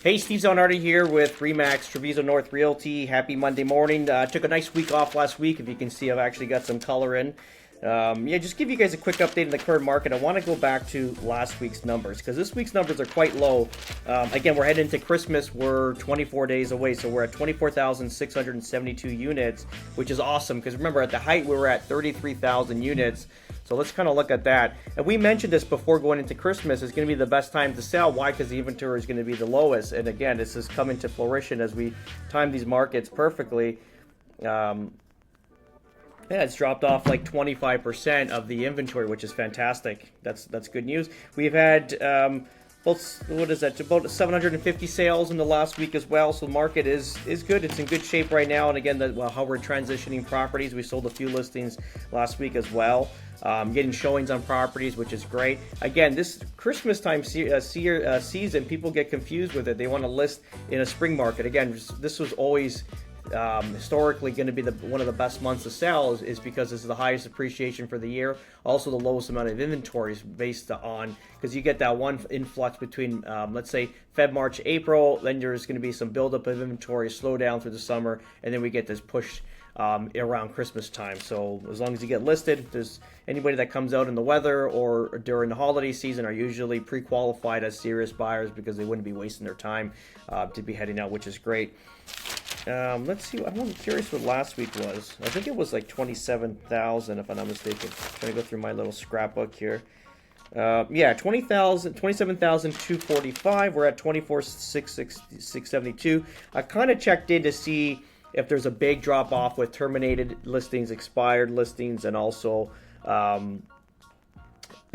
Hey, Steve Zonardi here with Remax Treviso North Realty. Happy Monday morning. Took a nice week off last week. If you can see, I've actually got some color in. Just give you guys a quick update in the current market. I want to go back to last week's numbers because this week's numbers are quite low. Again, we're heading into Christmas. We're 24 days away, so we're at 24,672 units, which is awesome because remember, at the height, we were at 33,000 units. So let's kind of look at that. And we mentioned this before going into Christmas. It's going to be the best time to sell. Why? Because the inventory is going to be the lowest. And again, this is coming to fruition as we time these markets perfectly. It's dropped off like 25% of the inventory, which is fantastic. That's good news. We've had about 750 sales in the last week as well. So the market is good. It's in good shape right now. And again, how we're transitioning properties. We sold a few listings last week as well. Getting showings on properties, which is great. Again, this Christmas time season, people get confused with it. They want to list in a spring market. Again, this was always historically going to be one of the best months to sell is because this is the highest appreciation for the year. Also, the lowest amount of inventories based on, because you get that one influx between, let's say, Feb, March, April. Then there's going to be some buildup of inventory, slow down through the summer, and then we get this push around Christmas time. So as long as you get listed, there's anybody that comes out in the weather or during the holiday season are usually pre-qualified as serious buyers because they wouldn't be wasting their time to be heading out, which is great. Let's see. I'm curious what last week was. I think it was like 27,000, if I'm not mistaken. I'm trying to go through my little scrapbook here. 27,245. We're at 24,672. I kind of checked in to see if there's a big drop off with terminated listings, expired listings, and also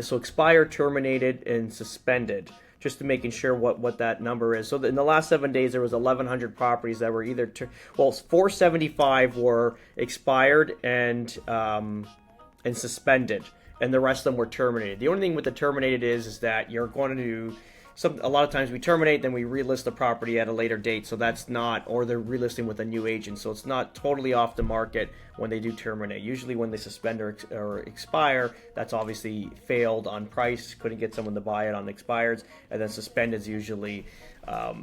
so expired, terminated, and suspended, just to making sure what that number is. So in the last 7 days, there was 1,100 properties that were either 475 were expired and suspended, and the rest of them were terminated. The only thing with the terminated is that you're going to a lot of times we terminate, then we relist the property at a later date. So that's not, or they're relisting with a new agent. So it's not totally off the market when they do terminate. Usually when they suspend or expire, that's obviously failed on price, couldn't get someone to buy it on expires, and then suspend is usually a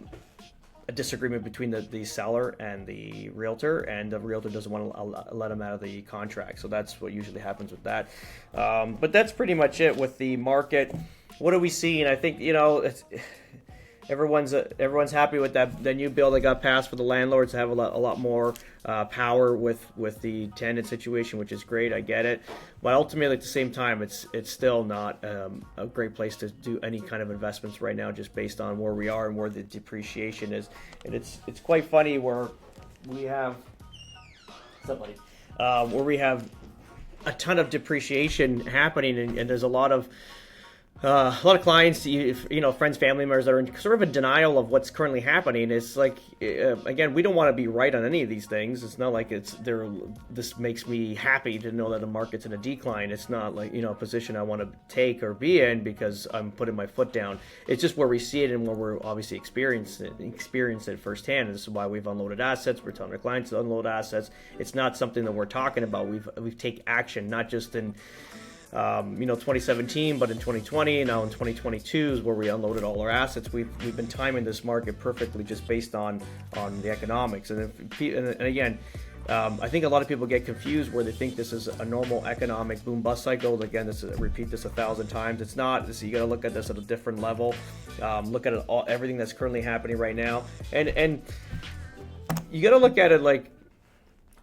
disagreement between the seller and the realtor, and the realtor doesn't want to let them out of the contract. So that's what usually happens with that. But that's pretty much it with the market. What are we seeing? I think, everyone's happy with the new bill that got passed for the landlords to have a lot more power with the tenant situation, which is great. I get it, but ultimately at the same time, it's still not a great place to do any kind of investments right now, just based on where we are and where the depreciation is. And it's quite funny where we have a ton of depreciation happening, and there's a lot of clients, friends, family members that are in sort of a denial of what's currently happening. It's like, again, we don't want to be right on any of these things. It's not like this makes me happy to know that the market's in a decline. It's not like, a position I want to take or be in because I'm putting my foot down. It's just where we see it and where we're obviously experience it firsthand. And this is why we've unloaded assets. We're telling our clients to unload assets. It's not something that we're talking about. We've taken action, not just in 2017, but in 2020, now in 2022 is where we unloaded all our assets. We've been timing this market perfectly just based on the economics. And again, I think a lot of people get confused where they think this is a normal economic boom bust cycle. Again, repeat this 1,000 times. It's not. You got to look at this at a different level. Look at everything that's currently happening right now, and you got to look at it like,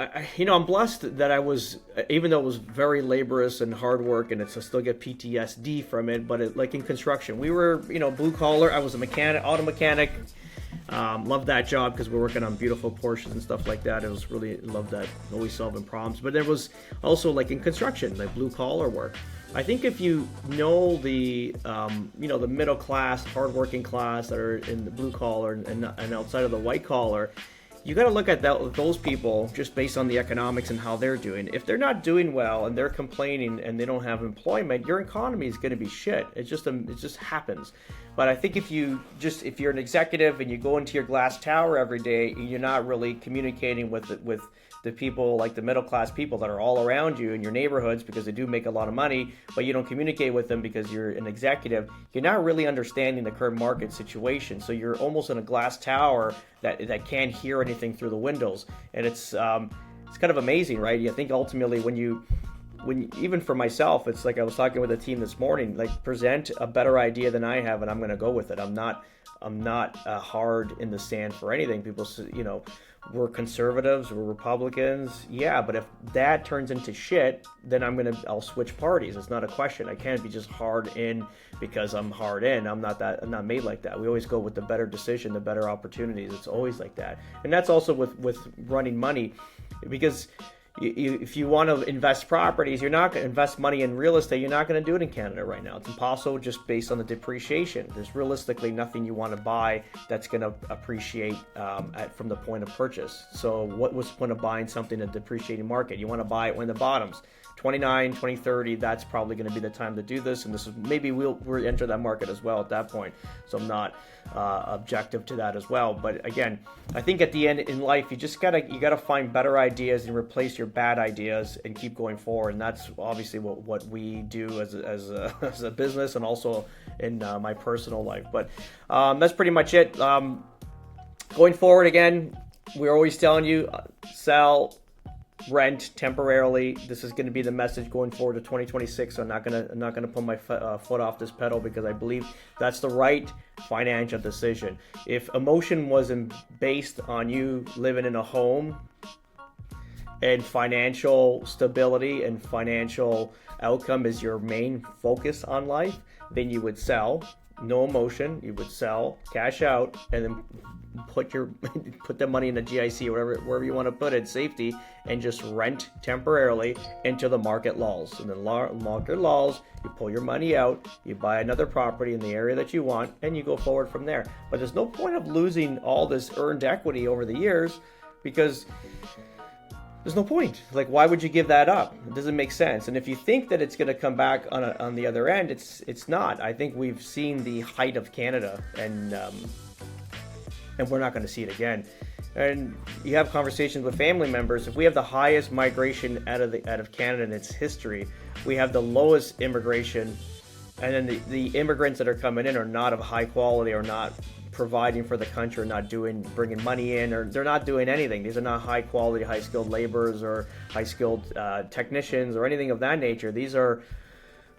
I'm blessed that I was, even though it was very laborious and hard work, and I still get PTSD from it, but like in construction, we were, blue collar. I was a mechanic, auto mechanic. Loved that job because we're working on beautiful Porsches and stuff like that. It was really, loved that, always solving problems. But there was also like in construction, like blue collar work. I think if you know the middle class, hardworking class that are in the blue collar and outside of the white collar, you got to look at those people just based on the economics and how they're doing. If they're not doing well and they're complaining and they don't have employment, your economy is going to be shit. It just happens. But I think if you're an executive and you go into your glass tower every day, you're not really communicating with the people, like the middle class people that are all around you in your neighborhoods, because they do make a lot of money, but you don't communicate with them because you're an executive. You're not really understanding the current market situation. So you're almost in a glass tower that can't hear anything through the windows, and it's kind of amazing, right? You think ultimately when even for myself, it's like I was talking with a team this morning, like present a better idea than I have, and I'm going to go with it. I'm not hard in the sand for anything. People say, we're conservatives, we're Republicans. Yeah, but if that turns into shit, then I'll switch parties. It's not a question. I can't be just hard in because I'm hard in. I'm not made like that. We always go with the better decision, the better opportunities. It's always like that. And that's also with running money, because if you want to invest properties, you're not going to invest money in real estate. You're not going to do it in Canada right now. It's impossible just based on the depreciation. There's realistically nothing you want to buy that's going to appreciate from the point of purchase. So what was the point of buying something in a depreciating market? You want to buy it when the bottoms. 29, 2030, that's probably going to be the time to do this, and this is maybe we'll enter that market as well at that point. So I'm not objective to that as well. But again, I think at the end in life, you gotta find better ideas and replace your bad ideas and keep going forward. And that's obviously what we do as a business, and also in my personal life. But that's pretty much it. Going forward, again, we're always telling you sell, rent temporarily. This is going to be the message going forward to 2026. So I'm not gonna put my foot off this pedal, because I believe that's the right financial decision. If emotion wasn't based on you living in a home and financial stability and financial outcome is your main focus on life, then you would sell. No emotion, you would sell, cash out, and then put the money in a GIC or wherever you want to put it, safety, and just rent temporarily until the market lulls. And then market lulls, you pull your money out, you buy another property in the area that you want, and you go forward from there. But there's no point of losing all this earned equity over the years, because there's no point. Like, why would you give that up? It doesn't make sense. And if you think that it's going to come back on the other end, it's not. I think we've seen the height of Canada, and we're not going to see it again. And you have conversations with family members. If we have the highest migration out of Canada in its history, we have the lowest immigration, and then the immigrants that are coming in are not of high quality, or not providing for the country, or not bringing money in, or they're not doing anything. These are not high quality, high skilled laborers or high skilled technicians or anything of that nature. These are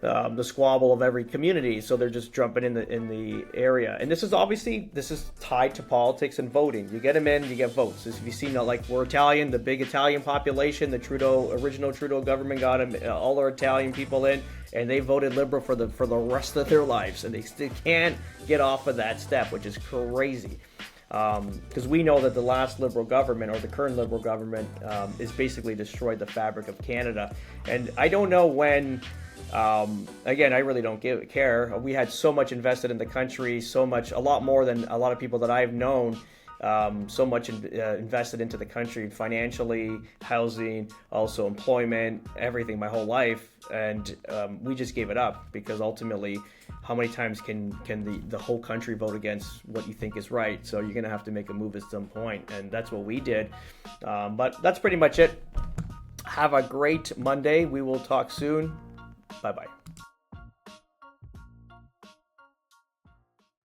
the squabble of every community, so they're just jumping in the area. And this is tied to politics and voting. You get them in, you get votes. As you've seen, like, we're Italian, the big Italian population, the original Trudeau government got all our Italian people in, and they voted Liberal for the rest of their lives, and they still can't get off of that step, which is crazy. Because we know that the last Liberal government, or the current Liberal government, is basically destroyed the fabric of Canada. And I don't know when. Again, I really don't care. We had so much invested in the country, a lot more than a lot of people that I've known, so much invested into the country financially, housing, also employment, everything, my whole life. And we just gave it up, because ultimately, how many times can the whole country vote against what you think is right? So you're going to have to make a move at some point, and that's what we did. But that's pretty much it. Have a great Monday. We will talk soon. Bye-bye.